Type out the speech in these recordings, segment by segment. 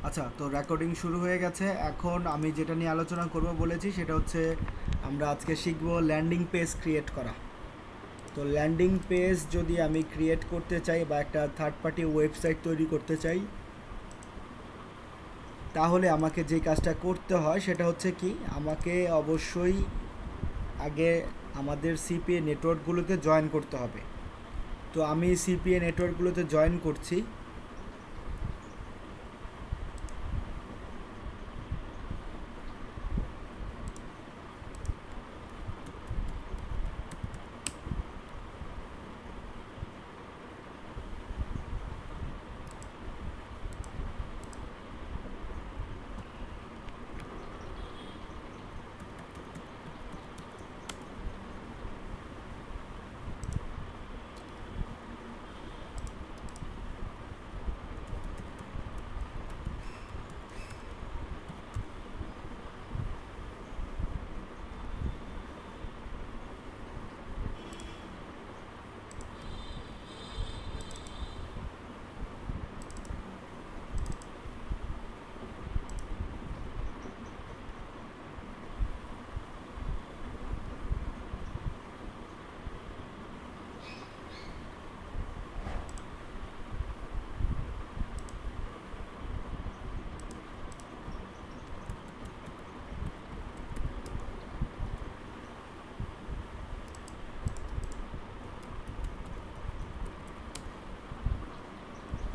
আচ্ছা, তো রেকর্ডিং শুরু হয়ে গেছে। এখন আমি যেটা নিয়ে আলোচনা করব বলেছি সেটা হচ্ছে আমরা আজকে শিখব ল্যান্ডিং পেজ ক্রিয়েট করা। তো ল্যান্ডিং পেজ যদি আমি ক্রিয়েট করতে চাই বা একটা থার্ড পার্টি ওয়েবসাইট তৈরি করতে চাই, তাহলে আমাকে যে কাজটা করতে হয় সেটা হচ্ছে কি, আমাকে অবশ্যই আগে আমাদের সিপিএ নেটওয়ার্কগুলোতে জয়েন করতে হবে। তো আমি সিপিএ নেটওয়ার্কগুলোতে জয়েন করছি।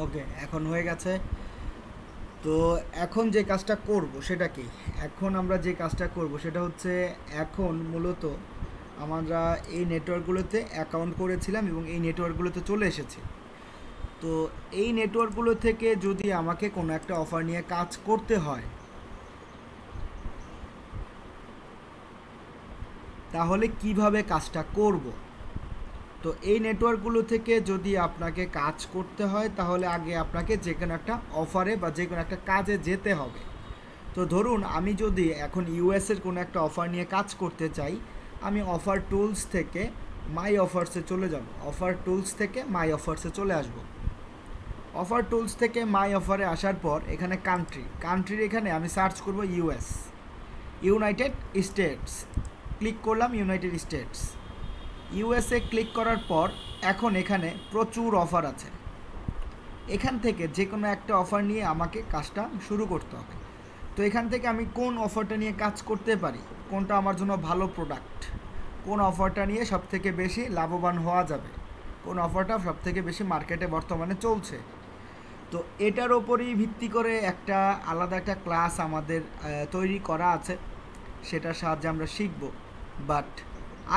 ওকে, এখন হয়ে গেছে। তো এখন যে কাজটা করব সেটা কি, এখন আমরা যে কাজটা করব সেটা হচ্ছে, এখন মূলত আমরা এই নেটওয়ার্কগুলোতে অ্যাকাউন্ট করেছিলাম এবং এই নেটওয়ার্কগুলোতে চলে এসেছি। তো এই নেটওয়ার্কগুলো থেকে যদি আমাকে কোনো একটা অফার নিয়ে কাজ করতে হয়, তাহলে কিভাবে কাজটা করব। তো এই নেটওয়ার্কগুলো থেকে যদি আপনাকে কাজ করতে হয়, তাহলে আগে আপনাকে যে কোনো একটা অফারে বা যে কোনো একটা কাজে যেতে হবে। তো ধরুন আমি যদি এখন ইউএসের কোনো একটা অফার নিয়ে কাজ করতে চাই, আমি অফার টুলস থেকে মাই অফার্সে চলে যাব। অফার টুলস থেকে মাই অফার্সে চলে আসব। অফার টুলস থেকে মাই অফারে আসার পর এখানে কান্ট্রির এখানে আমি সার্চ করব ইউএস, ইউনাইটেড স্টেটস। ক্লিক করলাম ইউনাইটেড স্টেটস। ইউএসএ ক্লিক করার পর এখন এখানে প্রচুর অফার আছে। এখান থেকে যে কোনো একটা অফার নিয়ে আমাকে কাজটা শুরু করতে হবে। তো এখান থেকে আমি কোন অফারটা নিয়ে কাজ করতে পারি, কোনটা আমার জন্য ভালো প্রোডাক্ট, কোন অফারটা নিয়ে সবথেকে বেশি লাভবান হওয়া যাবে, কোন অফারটা সবথেকে বেশি মার্কেটে বর্তমানে চলছে, তো এটার ওপরেই ভিত্তি করে একটা আলাদা একটা ক্লাস আমাদের তৈরি করা আছে, সেটার সাহায্যে আমরা শিখব। বাট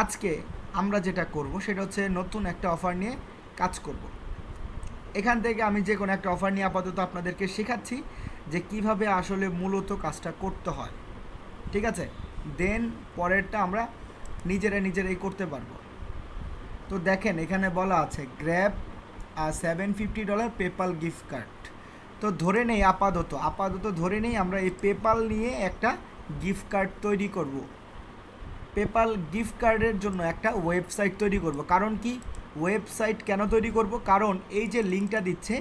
আজকে আমরা যেটা করব সেটা হচ্ছে নতুন একটা অফার নিয়ে কাজ করব। এখান থেকে আমি যে কোনো একটা অফার নিয়ে আপাতত আপনাদেরকে শেখাচ্ছি যে কিভাবে আসলে মূলত কাজটা করতে হয়, ঠিক আছে? দেন পরেরটা আমরা নিজেরাই করতে পারবো। তো দেখেন এখানে বলা আছে গ্র্যাব $750 পেপাল গিফট কার্ড। তো ধরে নেই আপাতত ধরে নেই আমরা এই পেপাল নিয়ে একটা গিফট কার্ড তৈরি করব। পেপাল গিফট কার্ডের জন্য একটা ওয়েবসাইট তৈরি করব। কারণ কি ওয়েবসাইট কেন তৈরি করব, কারণ এই যে লিঙ্কটা দিচ্ছে,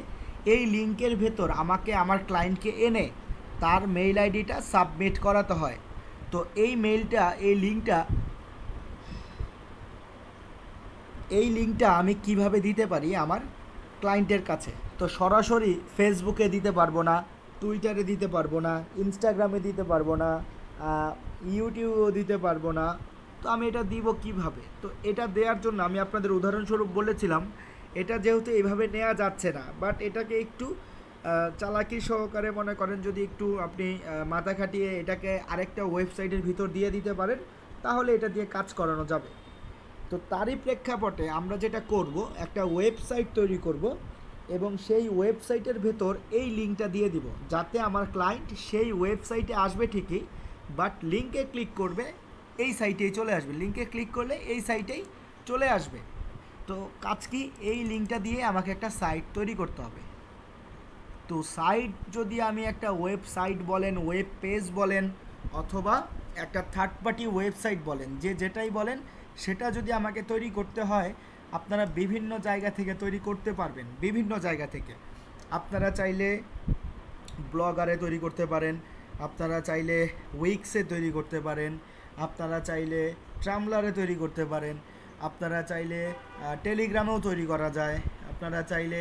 এই লিঙ্কের ভেতর আমাকে আমার ক্লায়েন্টকে এনে তার মেইল আইডিটা সাবমিট করাতে হয়। তো এই লিঙ্কটা আমি কিভাবে দিতে পারি আমার ক্লায়েন্টের কাছে। তো সরাসরি ফেসবুকে দিতে পারবো না, টুইটারে দিতে পারবো না, ইনস্টাগ্রামে দিতে পারবো না, ইউটিউবেও দিতে পারবো না। তো আমি এটা দিব কিভাবে? তো এটা দেওয়ার জন্য আমি আপনাদের উদাহরণস্বরূপ বলেছিলাম, এটা যেহেতু এইভাবে নেওয়া যাচ্ছে না, বাট এটাকে একটু চালাকি সহকারে মনে করেন, যদি একটু আপনি মাথা খাটিয়ে এটাকে আরেকটা ওয়েবসাইটের ভিতর দিয়ে দিতে পারেন, তাহলে এটা দিয়ে কাজ করানো যাবে। তো তারই প্রেক্ষাপটে আমরা যেটা করব, একটা ওয়েবসাইট তৈরি করব এবং সেই ওয়েবসাইটের ভেতর এই লিঙ্কটা দিয়ে দিব, যাতে আমার ক্লায়েন্ট সেই ওয়েবসাইটে আসবে ঠিকই, বাট লিঙ্কে ক্লিক করবে এই সাইটেই চলে আসবে, লিঙ্কে ক্লিক করলে এই সাইটেই চলে আসবে। তো কাজ কি, এই লিঙ্কটা দিয়ে আমাকে একটা সাইট তৈরি করতে হবে। তো সাইট যদি আমি একটা ওয়েবসাইট বলেন, ওয়েব পেজ বলেন, অথবা একটা থার্ড পার্টি ওয়েবসাইট বলেন, যে যেটাই বলেন, সেটা যদি আমাকে তৈরি করতে হয়, আপনারা বিভিন্ন জায়গা থেকে তৈরি করতে পারবেন। বিভিন্ন জায়গা থেকে আপনারা চাইলে ব্লগারে তৈরি করতে পারেন, আপনারা চাইলে উইক্সে তৈরি করতে পারেন, আপনারা চাইলে ট্রামলারে তৈরি করতে পারেন, আপনারা চাইলে টেলিগ্রামেও তৈরি করা যায়, আপনারা চাইলে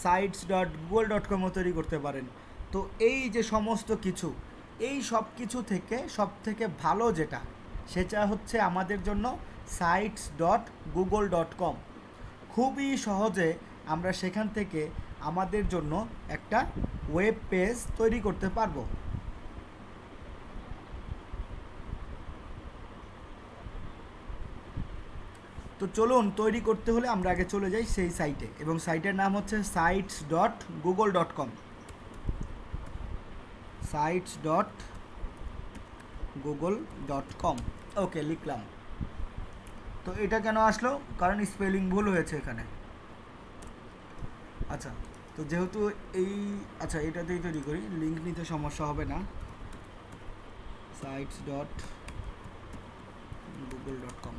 sites.google.com তৈরি করতে পারেন। তো এই যে সমস্ত কিছু, এই সব কিছু থেকে সবথেকে ভালো যেটা, সেটা হচ্ছে আমাদের জন্য sites.google.com। খুবই সহজে আমরা সেখান থেকে আমাদের জন্য একটা ওয়েব পেজ তৈরি করতে পারবো। তো চলুন, তৈরি করতে হলে আমরা আগে চলে যাই সেই সাইটে, এবং সাইটের নাম হচ্ছে sites.google.com। sites.google.com। ওকে, লিখলাম। তো এটা কেন আসলো? কারণ স্পেলিং ভুল হয়েছে এখানে। আচ্ছা, তো যেহেতু আচ্ছা এটাতেই তৈরি করি, লিঙ্ক নিতে সমস্যা হবে না। sites.google.com।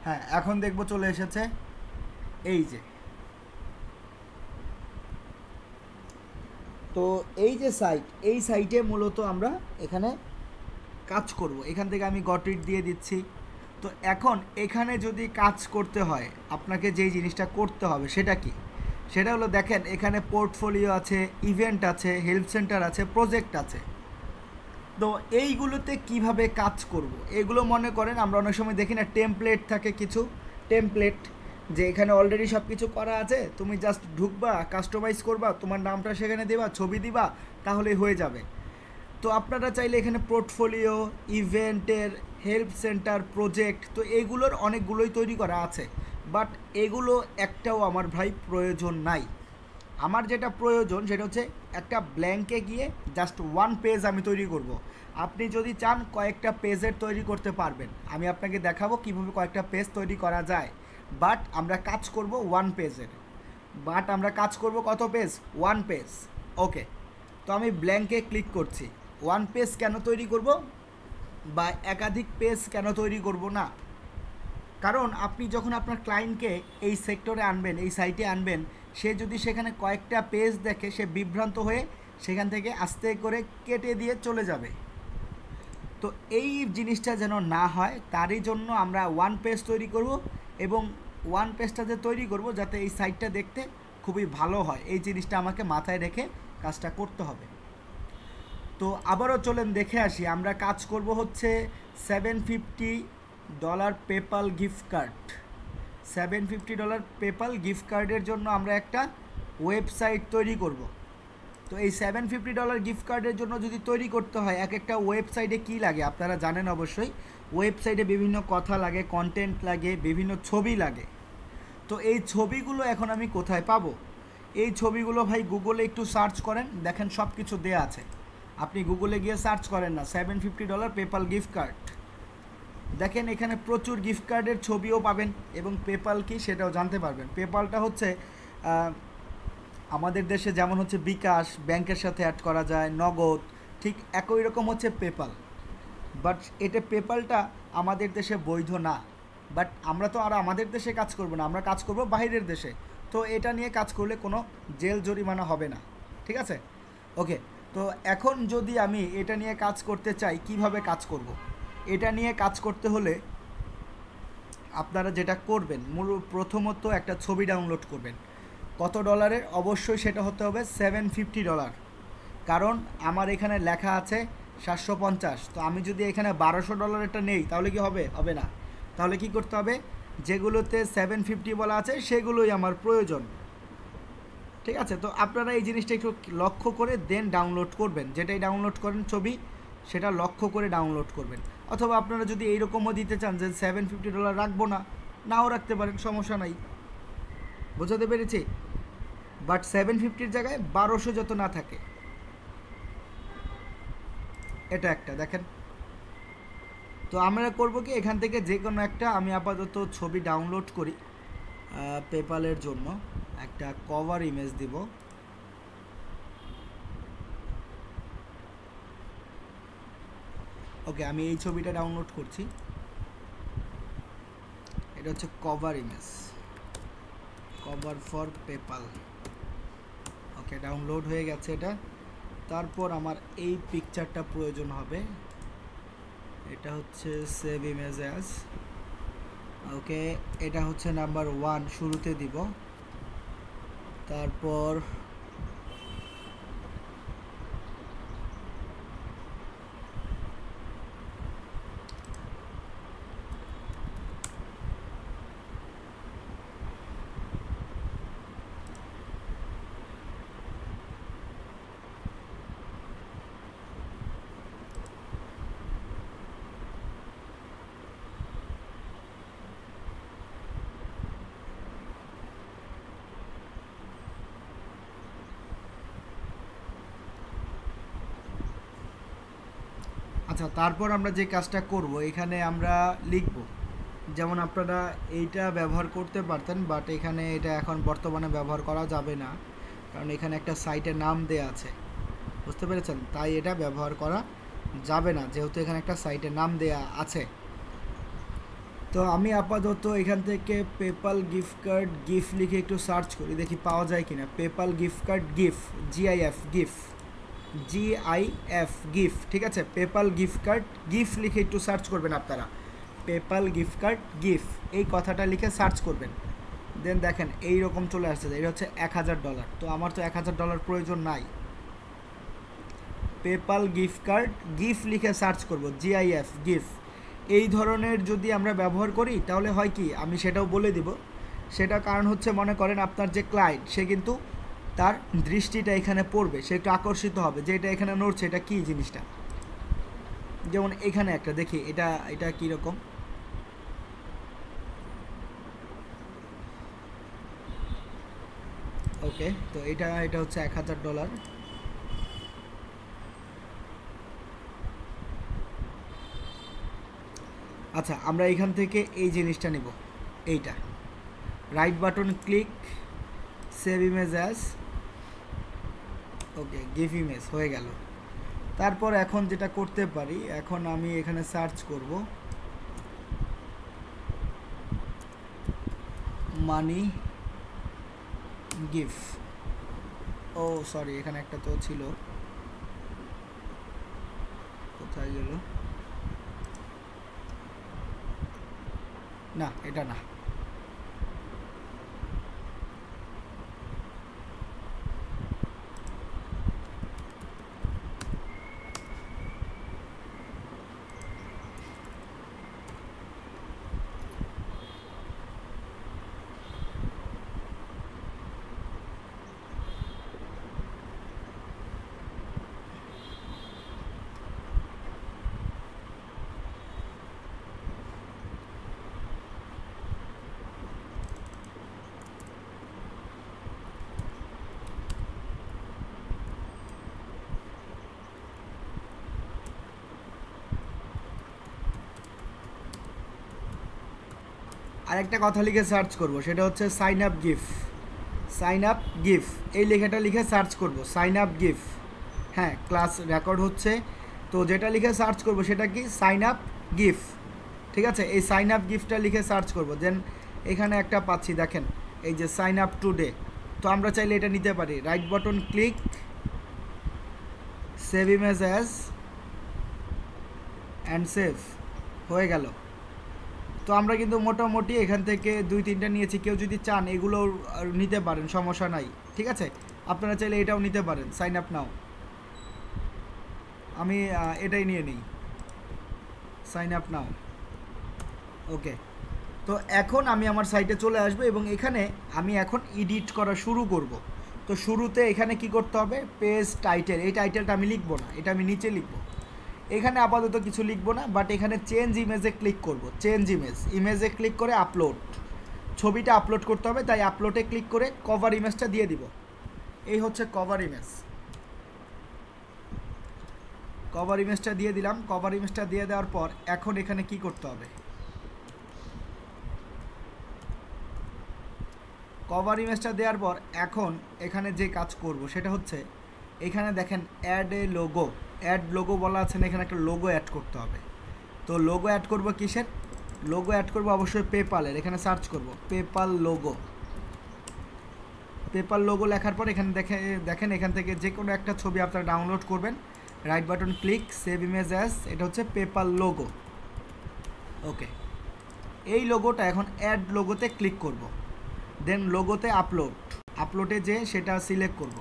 হ্যাঁ, এখন দেখবো চলে এসেছে। এই যে, তো এই যে সাইট, এই সাইটে মূলত আমরা এখানে কাজ করব। এখান থেকে আমি গট ইট দিয়ে দিচ্ছি। তো এখন এখানে যদি কাজ করতে হয়, আপনাকে যেই জিনিসটা করতে হবে সেটা কি? সেটা হলো, দেখেন এখানে পোর্টফোলিও আছে, ইভেন্ট আছে, হেল্প সেন্টার আছে, প্রজেক্ট আছে। তো এইগুলোতে কিভাবে কাজ করব, এগুলো মনে করেন আমরা অনেক সময় দেখি না, টেমপ্লেট থাকে কিছু, টেমপ্লেট, যে এখানে অলরেডি সব কিছু করা আছে, তুমি জাস্ট ঢুকবা, কাস্টমাইজ করবা, তোমার নামটা সেখানে দেবা, ছবি দিবা, তাহলেই হয়ে যাবে। তো আপনারা চাইলে এখানে পোর্টফোলিও, ইভেন্টের, হেল্প সেন্টার, প্রজেক্ট, তো এগুলোর অনেকগুলোই তৈরি করা আছে, বাট এগুলো একটাও আমার ভাই প্রয়োজন নাই। আমার যেটা প্রয়োজন সেটা হচ্ছে একটা ব্ল্যাঙ্কে গিয়ে জাস্ট ওয়ান পেজ আমি তৈরি করব। আপনি যদি চান কয়েকটা পেজের তৈরি করতে পারবেন, আমি আপনাকে দেখাবো কীভাবে কয়েকটা পেজ তৈরি করা যায়, বাট আমরা কাজ করব ওয়ান পেজের। বাট আমরা কাজ করব কত পেজ? One page. ওকে, তো আমি ব্ল্যাঙ্কে ক্লিক করছি। ওয়ান পেজ কেন তৈরি করব, বা একাধিক পেজ কেন তৈরি করব না? কারণ আপনি যখন আপনার ক্লায়েন্টকে এই সেক্টরে আনবেন, এই সাইটে আনবেন, সে যদি সেখানে কয়েকটা পেজ দেখে, সে বিভ্রান্ত হয়ে সেখান থেকে আস্তে করে কেটে দিয়ে চলে যাবে। তো এই জিনিসটা যেন না হয়, তারই জন্য আমরা ওয়ান পেজ তৈরি করব, এবং ওয়ান পেজটা যে তৈরি করব যাতে এই সাইটটা দেখতে খুবই ভালো হয়, এই জিনিসটা আমাকে মাথায় রেখে কাজটা করতে হবে। তো আবারও চলেন দেখে আসি। আমরা কাজ করব হচ্ছে $750 PayPal gift card. $750 PayPal gift কার্ডের জন্য আমরা একটা ওয়েবসাইট তৈরি করব। তো এই $750 গিফট কার্ডের জন্য যদি তৈরি করতে হয়, এক একটা ওয়েবসাইটে কী লাগে আপনারা জানেন অবশ্যই। ওয়েবসাইটে বিভিন্ন কথা লাগে, কন্টেন্ট লাগে, বিভিন্ন ছবি লাগে। তো এই ছবিগুলো এখন আমি কোথায় পাবো? এই ছবিগুলো ভাই গুগলে একটু সার্চ করেন, দেখেন সব কিছু দেওয়া আছে। আপনি গুগলে গিয়ে সার্চ করেন না $750 পেপাল গিফট কার্ড, দেখেন এখানে প্রচুর গিফট কার্ডের ছবিও পাবেন, এবং পেপাল কি সেটাও জানতে পারবেন। পেপালটা হচ্ছে আমাদের দেশে যেমন হচ্ছে বিকাশ, ব্যাংকের সাথে অ্যাড করা যায়, নগদ, ঠিক একই রকম হচ্ছে পেপাল। বাট এটা পেপালটা আমাদের দেশে বৈধ না। বাট আমরা তো আর আমাদের দেশে কাজ করব না, আমরা কাজ করব বাইরের দেশে। তো এটা নিয়ে কাজ করলে কোনো জেল জরিমানা হবে না, ঠিক আছে? ওকে, তো এখন যদি আমি এটা নিয়ে কাজ করতে চাই, কিভাবে কাজ করব? এটা নিয়ে কাজ করতে হলে আপনারা যেটা করবেন, প্রথমত একটা ছবি ডাউনলোড করবেন। কত ডলারের? অবশ্যই সেটা হতে হবে $750, কারণ আমার এখানে লেখা আছে 750। তো আমি যদি এখানে $1200 নেই, তাহলে কি হবে? হবে না। তাহলে কি করতে হবে? যেগুলোতে 750 বলা আছে সেগুলোই আমার প্রয়োজন, ঠিক আছে? তো আপনারা এই জিনিসটা একটু লক্ষ্য করে দেন ডাউনলোড করবেন। যেটাই ডাউনলোড করেন ছবি, সেটা লক্ষ্য করে ডাউনলোড করবেন। অথবা আপনারা যদি এইরকমও দিতে চান যে $750 রাখবো না, নাও রাখতে পারেন, সমস্যা নাই। বোঝাতে পেরেছি? বাট 750-র জায়গায় 1200 যত না থাকে, এটা একটা দেখেন। তো আমরা করব কি, এখান থেকে যে কোনো একটা আমি আপাতত ছবি ডাউনলোড করি। পেপালের জন্য একটা কভার ইমেজ দিব। ওকে, আমি এই ছবিটা ডাউনলোড করছি। এটা হচ্ছে cover image, cover for PayPal. Okay, okay, download হয়ে গেছে এটা। তারপর আমার এই পিকচারটা প্রয়োজন হবে, এটা হচ্ছে সেভ ইমেজ অ্যাজ। ওকে, এটা হচ্ছে নাম্বার 1 শুরুতে দিব। তারপর আচ্ছা, তারপর আমরা যে কাজটা করব, এখানে আমরা লিখব, যেমন আপনারা এইটা ব্যবহার করতে পারতেন, বাট এখানে এটা এখন বর্তমানে ব্যবহার করা যাবে না, কারণ এখানে একটা সাইটের নাম দেয়া আছে, বুঝতে পেরেছেন? তাই এটা ব্যবহার করা যাবে না, যেহেতু এখানে একটা সাইটের নাম দেয়া আছে। তো আমি আপাতত এখান থেকে পেপাল গিফট কার্ড গিফট লিখে একটু সার্চ করি, দেখি পাওয়া যায় কিনা। PayPal gift card gift, GIF gift, GIF gift, ঠিক আছে? পেপাল গিফট কার্ড গিফট লিখে একটু সার্চ করবেন আপনারা, পেপাল গিফট কার্ড গিফট এই কথাটা লিখে সার্চ করবেন। দেন দেখেন এই রকম চলে আসছে, এটা হচ্ছে $1000। তো আমার তো $1000 প্রয়োজন নাই। পেপাল গিফট কার্ড গিফট লিখে সার্চ করব, GIF গিফট। এই ধরনের যদি আমরা ব্যবহার করি তাহলে হয় কি, আমি সেটাও বলে দিব। সেটা কারণ হচ্ছে, মনে করেন আপনার যে ক্লায়েন্ট, সে কিন্তু তার দৃষ্টিটা এখানে পড়বে, সে একটু আকর্ষিত হবে যে এটা এখানে নড়ছে, এটা কী জিনিসটা। যেমন এখানে একটা দেখি, এটা কীরকম। ওকে, তো এটা হচ্ছে $1000। আচ্ছা, আমরা এখান থেকে এই জিনিসটা নিব, এইটা right button click, save image as. Okay, give image হয়ে গেল। তারপর এখন যেটা করতে পারি, এখন আমি এখানে সার্চ করব মানি গিফট। ও সরি, এখানে একটা তো ছিল, কোথায় গেল? না, এটা না। আরেকটা কথা লিখে সার্চ করব, সেটা হচ্ছে sign up gift. Sign up gift এই লেখাটা লিখে সার্চ করব, সাইন আপ গিফট। হ্যাঁ, ক্লাস রেকর্ড হচ্ছে, তো যেটা লিখে সার্চ করব সেটা কি, সাইন আপ গিফট, ঠিক আছে? এই সাইন আপ গিফটটা লিখে সার্চ করব। দেন এখানে একটা পাচ্ছি, দেখেন এই যে সাইন আপ টুডে। তো আমরা চাইলে এটা নিতে পারি, right button click, save image as and save, হয়ে গেল। তো আমরা কিন্তু মোটামুটি এখান থেকে 2-3টা নিয়েছি, কেউ যদি চান এগুলো নিতে পারেন, সমস্যা নাই, ঠিক আছে? আপনারা চাইলে এটাও নিতে পারেন, সাইন আপ নাও। আমি এটাই নিয়ে নিই, সাইন আপ নাও। ওকে, তো এখন আমি আমার সাইটে চলে আসবো এবং এখানে আমি এখন এডিট করা শুরু করব। তো শুরুতে এখানে কি করতে হবে, পেজ টাইটেল, এই টাইটেলটা আমি লিখবো না, এটা আমি নিচে লিখবো। এখানে আপাতত কিছু লিখবো না, বাট এখানে চেঞ্জ ইমেজে ক্লিক করব, চেঞ্জ ইমেজে ক্লিক করে আপলোড, ছবিটা আপলোড করতে হবে, তাই আপলোডে ক্লিক করে কভার ইমেজটা দিয়ে দিব। এই হচ্ছে কভার ইমেজ, কভার ইমেজটা দিয়ে দিলাম। কভার ইমেজটা দিয়ে দেওয়ার পর এখন এখানে কি করতে হবে, কভার ইমেজটা দেওয়ার পর এখন এখানে যে কাজ করব সেটা হচ্ছে, এখানে দেখেন add a logo, add logo বলা আছে না, এখানে একটা লোগো অ্যাড করতে হবে। তো লোগো অ্যাড করব কিসের, লোগো অ্যাড করব অবশ্যই পেপালের। এখানে সার্চ করব পেপাল লোগো, পেপাল লোগো লেখার পর এখানে দেখেন এখান থেকে যে কোনো একটা ছবি আপনারা ডাউনলোড করবেন, right button click, save image as, এটা হচ্ছে পেপাল লোগো। ওকে, এই লোগোটা এখন অ্যাড লোগোতে ক্লিক করব, দেন লোগোতে আপলোডে যে সেটা সিলেক্ট করব,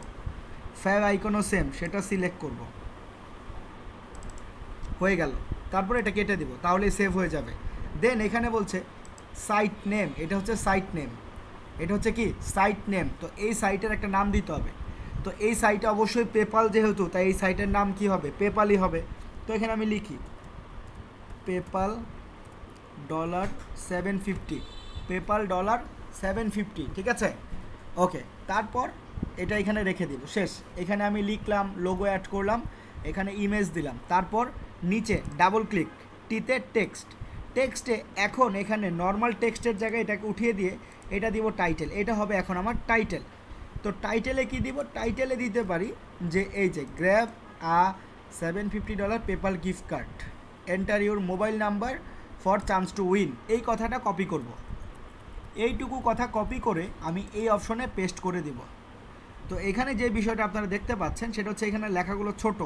ফ্যাব আইকনও সেম, সেটা সিলেক্ট করব, হয়ে গেল। তারপর এটা কেটে দেব, তাহলেই সেভ হয়ে যাবে। দেন এখানে বলছে সাইট নেম, এটা হচ্ছে সাইট নেম, এটা হচ্ছে কি সাইট নেম। তো এই সাইটের একটা নাম দিতে হবে। তো এই সাইটে অবশ্যই পেপাল যেহেতু, তাই এই সাইটের নাম কি হবে, পেপালই হবে। তো এখানে আমি লিখি পেপাল $750, পেপাল $750, ঠিক আছে। ওকে, তারপর এটা এখানে রেখে দিব, শেষ। এখানে আমি লিখলাম, লোগো অ্যাড করলাম, এখানে ইমেজ দিলাম, তারপর নিচে ডাবল ক্লিক, টিতে টেক্সটে এখন এখানে নর্মাল টেক্সটের জায়গায় এটাকে উঠিয়ে দিয়ে এটা দিব টাইটেল, এটা হবে এখন আমার টাইটেল। তো টাইটেলে কি দিব, টাইটেলে দিতে পারি যে এই যে grab a $750 PayPal gift card, enter your mobile number for chance to win, এই কথাটা কপি করব। এইটুকু কথা কপি করে আমি এই অপশনে পেস্ট করে দিব। তো এখানে যে বিষয়টা আপনারা দেখতে পাচ্ছেন সেটা হচ্ছে এখানে লেখাগুলো ছোট,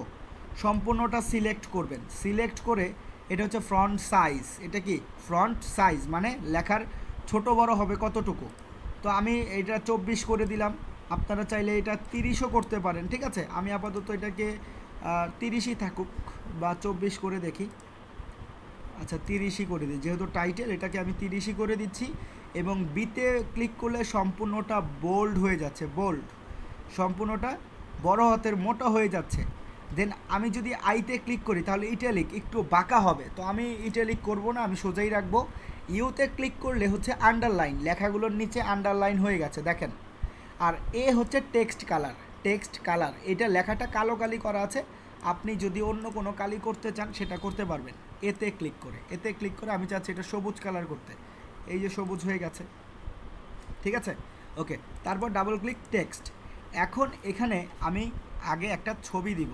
সম্পূর্ণটা সিলেক্ট করবেন, সিলেক্ট করে এটা হচ্ছে ফ্রন্ট সাইজ, এটা কি ফ্রন্ট সাইজ মানে লেখার ছোট বড় হবে কতটুকু। তো আমি এটা 24 করে দিলাম, আপনারা চাইলে এটা 30ও করতে পারেন, ঠিক আছে। আমি আপাতত এটাকে 30ই থাকুক বা 24 করে দেখি, আচ্ছা 30ই করে দিই, যেহেতু টাইটেল এটাকে আমি 30ই করে দিচ্ছি। এবং বিতে ক্লিক করলে সম্পূর্ণটা বোল্ড হয়ে যাচ্ছে, বোল্ড, সম্পূর্ণটা বড় হাতের মোটা হয়ে যাচ্ছে। দেন আমি যদি আইতে ক্লিক করি তাহলে ইটালিক একটু বাঁকা হবে, তো আমি ইটালিক করব না, আমি সোজাই রাখবো। ইউতে ক্লিক করলে হচ্ছে আন্ডারলাইন, লেখাগুলোর নিচে আন্ডারলাইন হয়ে গেছে দেখেন। আর এ হচ্ছে টেক্সট কালার, এটা লেখাটা কালো কালি করা আছে, আপনি যদি অন্য কোনো কালি করতে চান সেটা করতে পারবেন। এতে ক্লিক করে আমি চাচ্ছি এটা সবুজ কালার করতে, এই যে সবুজ হয়ে গেছে, ঠিক আছে। ওকে, তারপর ডাবল ক্লিক টেক্সট। এখন এখানে আমি আগে একটা ছবি দিব,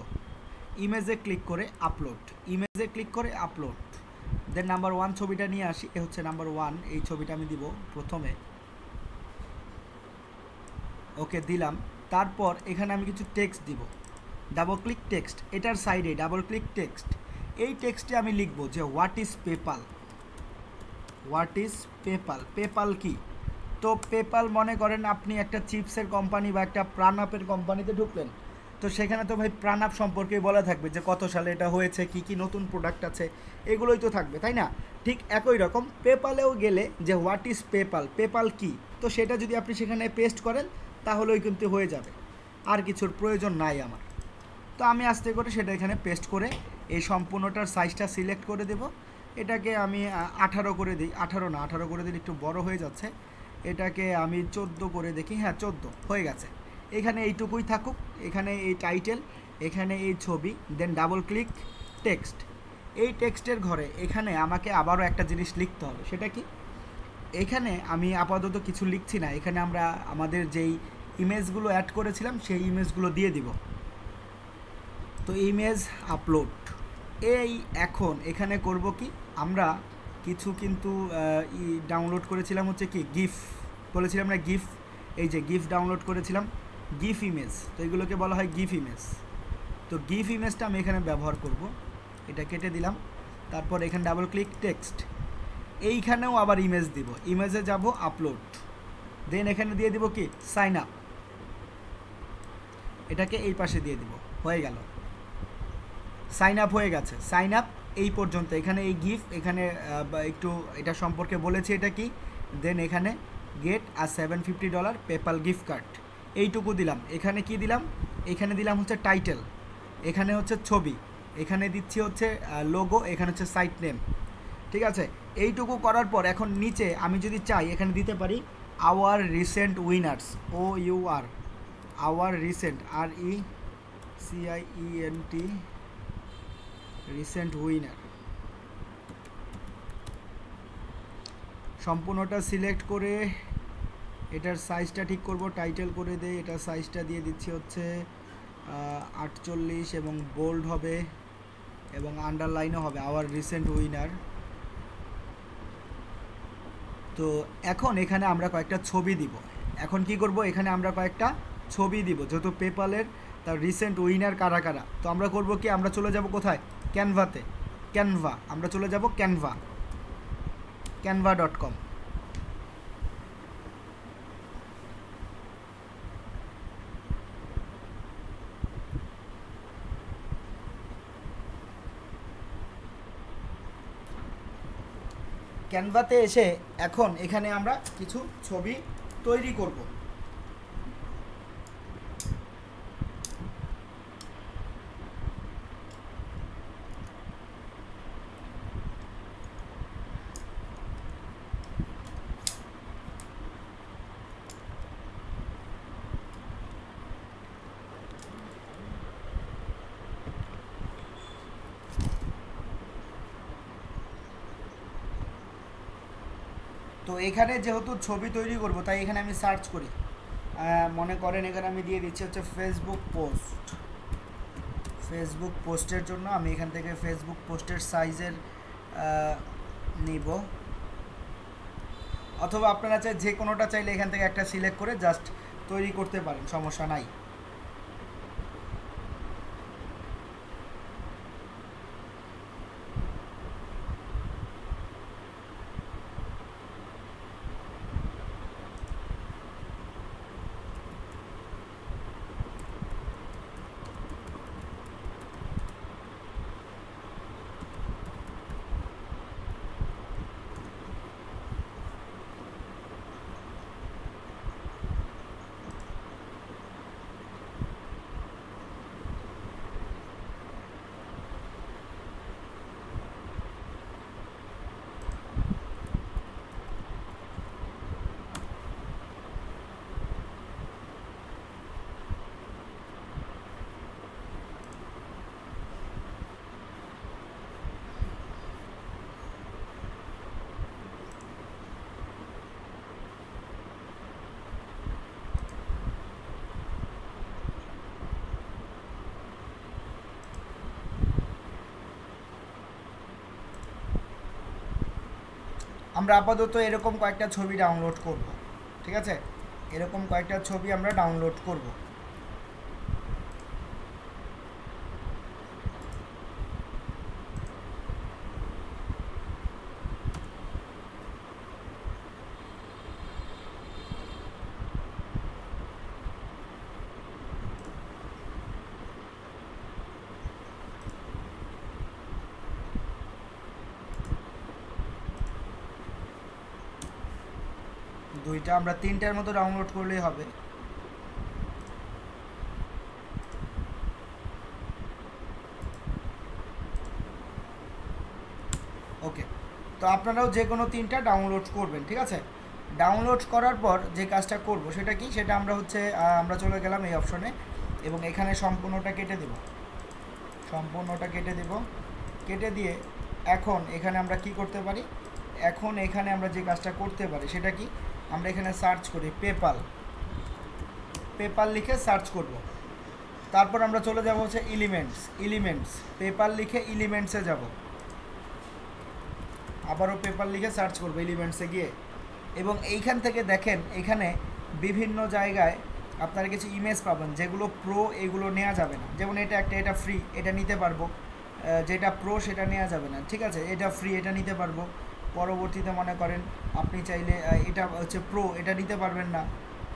ইমেজে ক্লিক করে আপলোড, দেন নাম্বার 1 ছবিটা নিয়ে আসি, এ হচ্ছে নাম্বার 1, এই ছবিটা আমি দিব প্রথমে। ওকে দিলাম, তারপর এখানে আমি কিছু টেক্সট দিব, ডাবল ক্লিক টেক্সট, এটার সাইডে ডাবল ক্লিক টেক্সট। এই টেক্সটে আমি লিখব যে হোয়াট ইজ পেপাল কি। তো পেপাল মনে করেন আপনি একটা চিপসের কোম্পানি বা একটা প্রাণাপের কোম্পানিতে ঢুকলেন, তো সেখানে তো ভাই প্রাণাপ সম্পর্কে বলা থাকবে যে কত সালে এটা হয়েছে, কি কি নতুন প্রোডাক্ট আছে, এগুলোই তো থাকবে, তাই না। ঠিক একই রকম পেপালেও গেলে যে হোয়াট ইজ পেপাল কি, তো সেটা যদি আপনি সেখানে পেস্ট করেন তাহলেই কিন্তু হয়ে যাবে, আর কিছুর প্রয়োজন নাই আমার। তো আমি আস্তে করে সেটা এখানে পেস্ট করে এই সম্পূর্ণটার সাইজটা সিলেক্ট করে দেব। এটাকে আমি 18 করে দিই, 18 করে দিলে একটু বড় হয়ে যাচ্ছে, এটাকে আমি 14 করে দেখি, হ্যাঁ 14 হয়ে গেছে। এখানে এইটুকুই থাকুক, এখানে এই টাইটেল, এখানে এই ছবি, দেন ডাবল ক্লিক টেক্সট। এই টেক্সটের ঘরে এখানে আমাকে আবারও একটা জিনিস লিখতে হবে, সেটা কি, এখানে আমি আপাতত কিছু লিখছি না, এখানে আমরা আমাদের যেই ইমেজগুলো অ্যাড করেছিলাম সেই ইমেজগুলো দিয়ে দিব। তো ইমেজ আপলোড, এই এখন এখানে করব কি, আমরা কিছু কিন্তু ডাউনলোড করেছিলাম হচ্ছে কি গিফ বলেছিলাম না, গিফ, এই যে গিফ ডাউনলোড করেছিলাম, গিফ ইমেজ, তো এগুলোকে বলা হয় গিফ ইমেজ। তো গিফ ইমেজটা আমি এখানে ব্যবহার করব, এটা কেটে দিলাম। তারপর এখানে ডাবল ক্লিক টেক্সট, এইখানেও আবার ইমেজ দিব, ইমেজে যাব আপলোড, দেন এখানে দিয়ে দিব কি সাইন আপ, এটাকে এই পাশে দিয়ে দিব, হয়ে গেল, সাইন আপ হয়ে গেছে। সাইন আপ এই পর্যন্ত, এখানে এই গিফট, এখানে একটু এটা সম্পর্কে বলেছি এটা কি, দেন এখানে get a $750 PayPal gift card, এইটুকু দিলাম। এখানে কি দিলাম, এখানে দিলাম হচ্ছে টাইটেল, এখানে হচ্ছে ছবি, এখানে দিচ্ছি হচ্ছে লোগো, এখানে হচ্ছে সাইট নেম, ঠিক আছে। এইটুকু করার পর এখন নিচে আমি যদি চাই এখানে দিতে পারি our recent winners, OUR, our recent, RECIENT, recent winner. সম্পূর্ণটা সিলেক্ট করে এটার সাইজটা ঠিক করব, টাইটেল করে দেই, এটার সাইজটা দিয়ে দিচ্ছি হচ্ছে 48 এবং বোল্ড হবে এবং আন্ডারলাইনও হবে, আওয়ার রিসেন্ট উইনার। তো এখন এখানে আমরা কয়েকটা ছবি দিব, এখন কি করব, এখানে আমরা কয়েকটা ছবি দিব, যেহেতু পেপ্যালের তার রিসেন্ট উইনার কারা কারা। তো আমরা করব কি, আমরা চলে যাব কোথায়, ক্যানভাতে, ক্যানভা, আমরা চলে যাব canva.com। ক্যানভাতে এসে এখন এখানে আমরা কিছু ছবি তৈরি করব। তো এখানে যেহেতু ছবি তৈরি করব, তাই এখানে আমি সার্চ করি, মনে করেন এখানে আমি দিয়ে দিচ্ছি হচ্ছে ফেসবুক পোস্টের জন্য আমি এখান থেকে ফেসবুক পোস্টের সাইজের নিব, অথবা আপনারা চাই যে কোনোটা চাইলে এখান থেকে একটা সিলেক্ট করে জাস্ট তৈরি করতে পারেন, সমস্যা নাই। আমরা আপাতত এরকম কয়েকটা ছবি ডাউনলোড করব, ঠিক আছে, এরকম কয়েকটা ছবি আমরা ডাউনলোড করব। দুইটা, আমরা তিনটার মতো ডাউনলোড করলেই হবে। ওকে, তো আপনারাও যে কোনো তিনটা ডাউনলোড করবেন, ঠিক আছে। ডাউনলোড করার পর যে কাজটা করব সেটা কি, সেটা আমরা হচ্ছে আমরা চলে গেলাম এই অপশনে, এবং এখানে সম্পূর্ণটা কেটে দেব, কেটে দিয়ে এখন এখানে আমরা কি করতে পারি, এখন এখানে আমরা যে কাজটা করতে পারি সেটা কি, আমরা এখানে সার্চ করি পেপাল লিখে সার্চ করব। তারপর আমরা চলে যাব হচ্ছে এলিমেন্টস, পেপাল লিখে এলিমেন্টসে যাব, আবারও পেপাল লিখে সার্চ করব এলিমেন্টসে গিয়ে, এবং এইখান থেকে দেখেন এখানে বিভিন্ন জায়গায় আপনারা কিছু ইমেজ পাবেন যেগুলো প্রো, এগুলো নেওয়া যাবে না। যেমন এটা ফ্রি, এটা নিতে পারবো, যেটা প্রো সেটা নেওয়া যাবে না, ঠিক আছে। এটা ফ্রি, এটা নিতে পারবো। পরবর্তীতে মনে করেন আপনি চাইলে এটা হচ্ছে প্রো, এটা নিতে পারবেন না।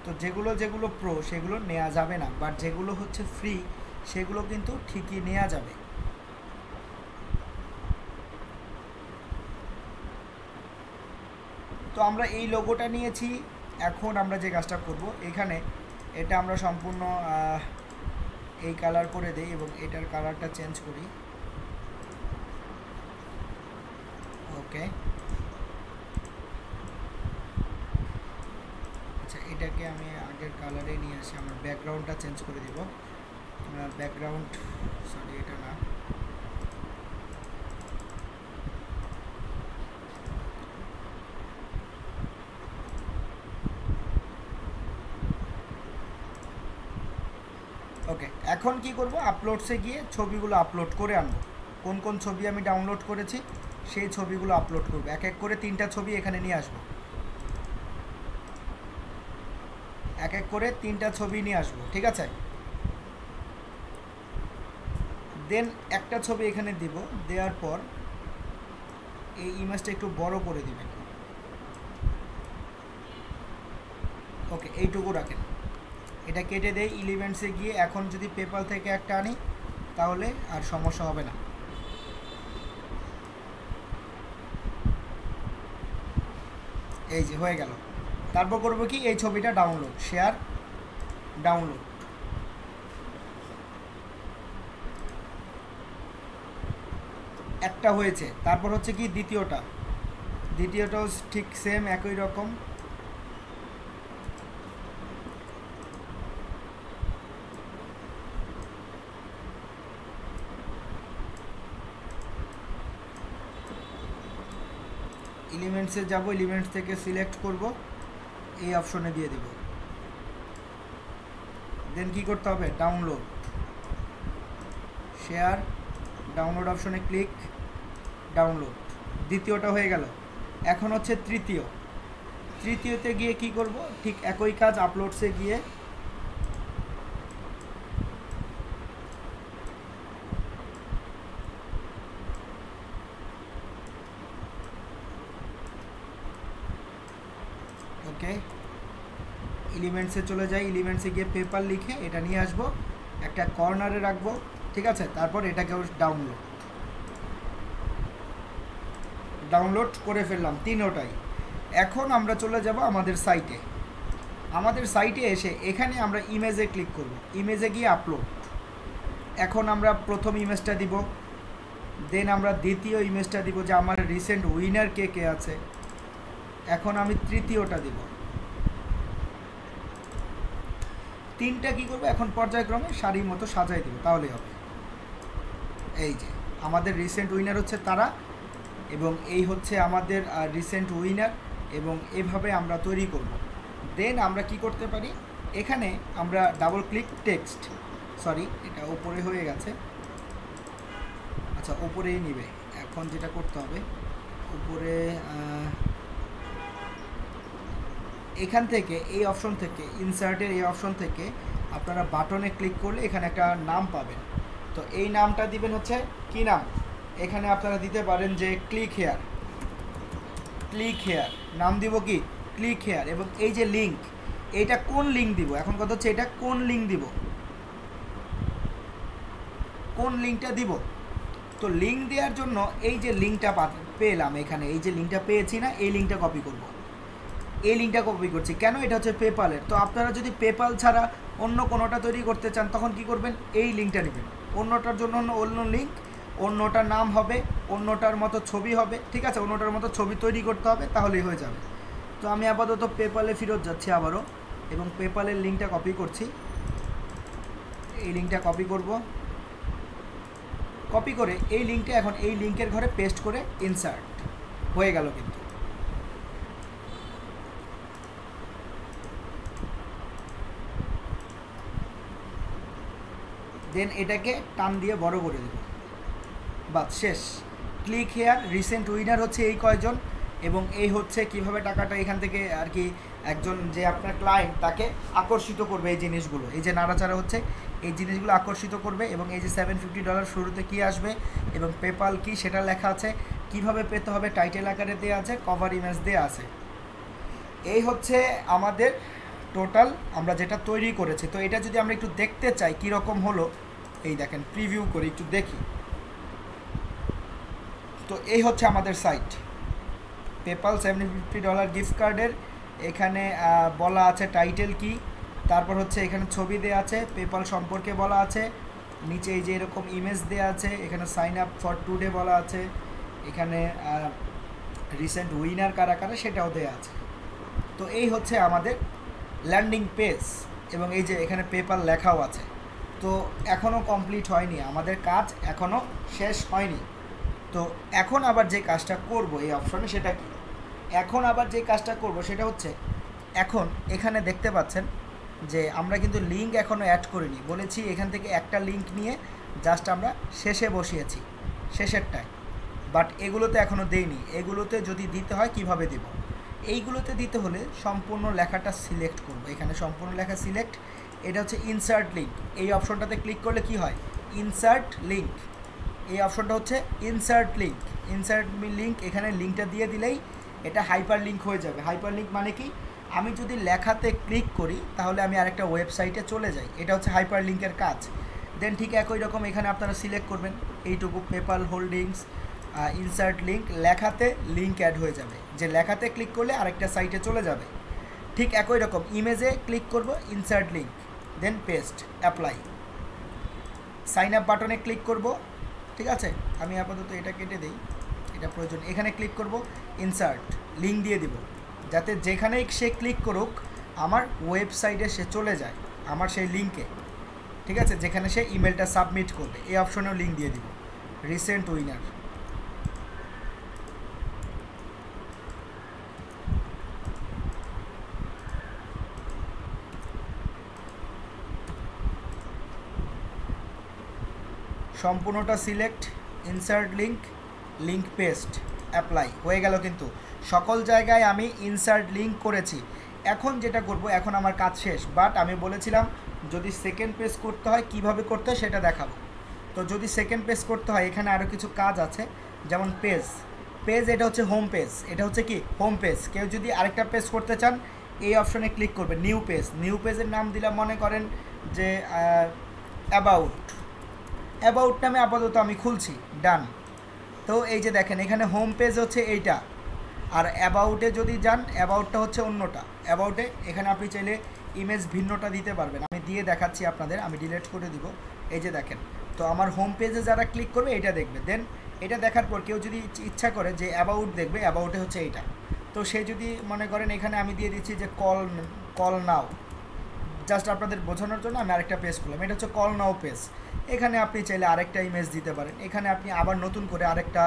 তো যেগুলো প্রো সেগুলো নেওয়া যাবে না, বাট যেগুলো হচ্ছে ফ্রি সেগুলো কিন্তু ঠিকই নেওয়া যাবে। তো আমরা এই লোগোটা নিয়েছি, এখন আমরা যে কাজটা করব, এখানে এটা আমরা সম্পূর্ণ এই কালার করে দেই এবং এটার কালারটা চেঞ্জ করি। ওকে, আচ্ছা, এটাকে আমি আগের কালারে নিয়ে আসি, আমার ব্যাকগ্রাউন্ডটা চেঞ্জ করে দিব। ব্যাকগ্রাউন্ড, সরি এটা না, ওকে। এখন কি করব, আপলোডসে গিয়ে ছবিগুলো আপলোড করে আনবো। কোন কোন ছবি আমি ডাউনলোড করেছি সেই ছবিগুলো আপলোড করব, এক এক করে 3টা ছবি এখানে নিয়ে আসবো। এক এক করে 3টা ছবি নিয়ে আসবো, ঠিক আছে। দেন একটা ছবি এখানে দিব, দেওয়ার পর এই ইমেজটা একটু বড় করে দিবেন। ওকে, এইটুকু রাখেন। এটা কেটে দেই ইলিমেন্টসে গিয়ে। এখন যদি পেপাল থেকে একটা আনি তাহলে আর সমস্যা হবে না। এই যে হয়ে গেল। তারপর করবো কি, এই ছবিটা ডাউনলোড, শেয়ার, ডাউনলোড। একটা হয়েছে। তারপর হচ্ছে কি দ্বিতীয়টাও ঠিক সেম একই রকম। এলিমেন্টসে যাব, এলিমেন্টস থেকে সিলেক্ট করব, এই অপশনে দিয়ে দেব। দেন কি করতে হবে, ডাউনলোড, শেয়ার, ডাউনলোড অপশনে ক্লিক, ডাউনলোড। দ্বিতীয়টা হয়ে গেল। এখন হচ্ছে তৃতীয়তে গিয়ে কি করব, ঠিক একই কাজ, আপলোডসে গিয়ে ওকে এলিমেন্টসে চলে যাই, এলিমেন্টসে গিয়ে পেপার লিখে এটা নিয়ে আসবো, একটা কর্নারে রাখবো, ঠিক আছে। তারপর এটাকেও ডাউনলোড করে ফেললাম তিনটাই। এখন আমরা চলে যাব আমাদের সাইটে এসে এখানে আমরা ইমেজে ক্লিক করব, ইমেজে গিয়ে আপলোড। এখন আমরা প্রথম ইমেজটা দিব, দেন আমরা দ্বিতীয় ইমেজটা দিব যে আমার রিসেন্ট উইনার কে আছে। এখন আমি তৃতীয়টা দিব। তিনটা কি করবো, এখন পর্যায়ক্রমে সারির মতো সাজাই দিব, তাহলেই হবে। এই যে আমাদের রিসেন্ট উইনার হচ্ছে তারা, এবং এই হচ্ছে আমাদের রিসেন্ট উইনার, এবং এভাবে আমরা তৈরি করব। দেন আমরা কি করতে পারি, এখানে আমরা ডাবল ক্লিক টেক্সট, সরি এটা উপরে হয়ে গেছে, আচ্ছা উপরেই নিবে। এখন যেটা করতে হবে, উপরে এখান থেকে এই অপশন থেকে, ইনসার্টের এই অপশন থেকে আপনারা বাটনে ক্লিক করলে এখানে একটা নাম পাবেন। তো এই নামটা দিবেন হচ্ছে কি নাম, এখানে আপনারা দিতে পারেন যে ক্লিক হেয়ার নাম দিব কি, ক্লিক হেয়ার। এবং এই যে লিঙ্ক, এইটা কোন লিঙ্ক দিব, এখন কথা হচ্ছে এটা কোন লিঙ্ক দিব, কোন লিঙ্কটা দিব। তো লিঙ্ক দেওয়ার জন্য এই যে লিঙ্কটা পেলাম এখানে, এই যে লিঙ্কটা পেয়েছি না, এই লিঙ্কটা কপি করব। এই লিঙ্কটা কপি করছি কেন, এটা হচ্ছে পেপালের। তো আপনারা যদি পেপাল ছাড়া অন্য কোনোটা তৈরি করতে চান তখন কি করবেন, এই লিঙ্কটা নেবেন। অন্যটার জন্য অন্য লিঙ্ক, অন্যটার নাম হবে, অন্যটার মতো ছবি হবে, ঠিক আছে, অন্যটার মতো ছবি তৈরি করতে হবে, তাহলেই হয়ে যাবে। তো আমি আপাতত পেপালে ফেরত যাচ্ছি আবারও, এবং পেপালের লিঙ্কটা কপি করছি। এই লিঙ্কটা কপি করব, কপি করে এই লিঙ্কটা এখন এই লিঙ্কের ঘরে পেস্ট করে ইনসার্ট হয়ে গেল। কিন্তু দেন এটাকে টান দিয়ে বড় করে দেব, বাস শেষ। ক্লিক হেয়ার, রিসেন্ট উইনার হচ্ছে এই কয়জন, এবং এই হচ্ছে কিভাবে টাকাটা এখান থেকে আর কি একজন যে আপনার ক্লায়েন্ট তাকে আকর্ষিত করবে। এই জিনিসগুলো, এই যে নাড়াচাড়া হচ্ছে, এই জিনিসগুলো আকর্ষিত করবে। এবং এই যে $750 শুরুতে কি আসবে এবং পেপাল কি সেটা লেখা আছে, কিভাবে পেতে হবে টাইটেল আকারে দেওয়া আছে, কভার ইমেজ দেওয়া আছে। এই হচ্ছে আমাদের টোটাল আমরা যেটা তৈরি করেছি। তো এটা যদি আমরা একটু দেখতে চাই কীরকম হলো, এই দেখেন প্রিভিউ করে একটু দেখি। তো এই হচ্ছে আমাদের সাইট, পেপাল $750 গিফট কার্ডের। এখানে বলা আছে টাইটেল কি, তারপর হচ্ছে এখানে ছবি দেওয়া আছে, পেপাল সম্পর্কে বলা আছে, নিচে এই যে এরকম ইমেজ দেওয়া আছে, এখানে সাইন আপ ফর টুডে বলা আছে, এখানে রিসেন্ট উইনার কারা কারা সেটাও দেওয়া আছে। তো এই হচ্ছে আমাদের ল্যান্ডিং পেজ, এবং এই যে এখানে পেপাল লেখাও আছে। তো এখনও কমপ্লিট হয়নি, আমাদের কাজ এখনও শেষ হয়নি। তো এখন আবার যে কাজটা করব এই অপশনে, সেটা কি, এখন আবার যে কাজটা করব সেটা হচ্ছে, এখন এখানে দেখতে পাচ্ছেন যে আমরা কিন্তু লিঙ্ক এখনও অ্যাড করিনি, বলেছি এখান থেকে একটা লিঙ্ক নিয়ে জাস্ট আমরা শেষে বসিয়েছি, শেষেরটায়। বাট এগুলোতে এখনও দেইনি। এগুলোতে যদি দিতে হয় কিভাবে দেব, এইগুলোতে দিতে হলে সম্পূর্ণ লেখাটা সিলেক্ট করব। এখানে সম্পূর্ণ লেখা সিলেক্ট, এটা হচ্ছে ইনসার্ট লিঙ্ক। এই অপশনটাতে ক্লিক করলে কি হয়, ইনসার্ট লিঙ্ক, এই অপশনটা হচ্ছে ইনসার্ট লিঙ্ক। ইনসার্ট লিঙ্ক, এখানে লিঙ্কটা দিয়ে দিলেই এটা হাইপার লিঙ্ক হয়ে যাবে। হাইপার লিঙ্ক মানে কি, আমি যদি লেখাতে ক্লিক করি তাহলে আমি আরেকটা ওয়েবসাইটে চলে যাই, এটা হচ্ছে হাইপার লিঙ্কের কাজ। দেন ঠিক একই রকম এখানে আপনারা সিলেক্ট করবেন এইটুকু, পেপাল হোল্ডিংস, ইনসার্ট লিঙ্ক, লেখাতে লিঙ্ক অ্যাড হয়ে যাবে, যে লেখাতে ক্লিক করলে আরেকটা সাইটে চলে যাবে। ঠিক একই রকম ইমেজে ক্লিক করব, ইনসার্ট লিঙ্ক, দেন পেস্ট, অ্যাপ্লাই, সাইন আপ বাটনে ক্লিক করব। ঠিক আছে, আমি আপাতত এটা কেটে দিই, এটা প্রয়োজন। এখানে ক্লিক করব, ইনসার্ট লিঙ্ক দিয়ে দিব, যাতে যেখানেই সে ক্লিক করুক আমার ওয়েবসাইটে সে চলে যায়, আমার সেই লিঙ্কে। ঠিক আছে, যেখানে সে ইমেলটা সাবমিট করবে, এই অপশনেও লিঙ্ক দিয়ে দিব, রিসেন্ট উইনার। সম্পূর্ণটা select, insert link, link paste, apply, হয়ে গেল। কিন্তু সকল জায়গায় আমি ইনসার্ট লিঙ্ক করেছি। এখন যেটা করব, এখন আমার কাজ শেষ, বাট আমি বলেছিলাম যদি সেকেন্ড পেজ করতে হয় কিভাবে করতে হয় সেটা দেখাবো। তো যদি সেকেন্ড পেজ করতে হয় এখানে আরও কিছু কাজ আছে, যেমন পেজ, এটা হচ্ছে হোম পেজ, এটা হচ্ছে কি হোম পেজ। কেউ যদি আরেকটা পেজ করতে চান এই অপশনে ক্লিক করবে, নিউ পেজ। নিউ পেজের নাম দিলাম মনে করেন যে অ্যাবাউট নামে আপাতত আমি খুলছি, ডান। তো এই যে দেখেন এখানে হোম পেজ হচ্ছে এইটা, আর অ্যাবাউটে যদি যান অ্যাবাউটটা হচ্ছে অন্যটা। অ্যাবাউটে এখানে আপনি চাইলে ইমেজ ভিন্নটা দিতে পারবেন, আমি দিয়ে দেখাচ্ছি আপনাদের, আমি ডিলিট করে দিব। এই যে দেখেন, তো আমার হোম পেজে যারা ক্লিক করবে এটা দেখবে। দেন এটা দেখার পর কেউ যদি ইচ্ছা করে যে অ্যাবাউট দেখবে, অ্যাবাউটে হচ্ছে এইটা। তো সে যদি মনে করেন এখানে আমি দিয়ে দিচ্ছি যে কল নাও, জাস্ট আপনাদের বোঝানোর জন্য আমি আরেকটা পেজ করলাম, এটা হচ্ছে কল নাও পেজ। এখানে আপনি চাইলে আরেকটা ইমেজ দিতে পারেন, এখানে আপনি আবার নতুন করে আরেকটা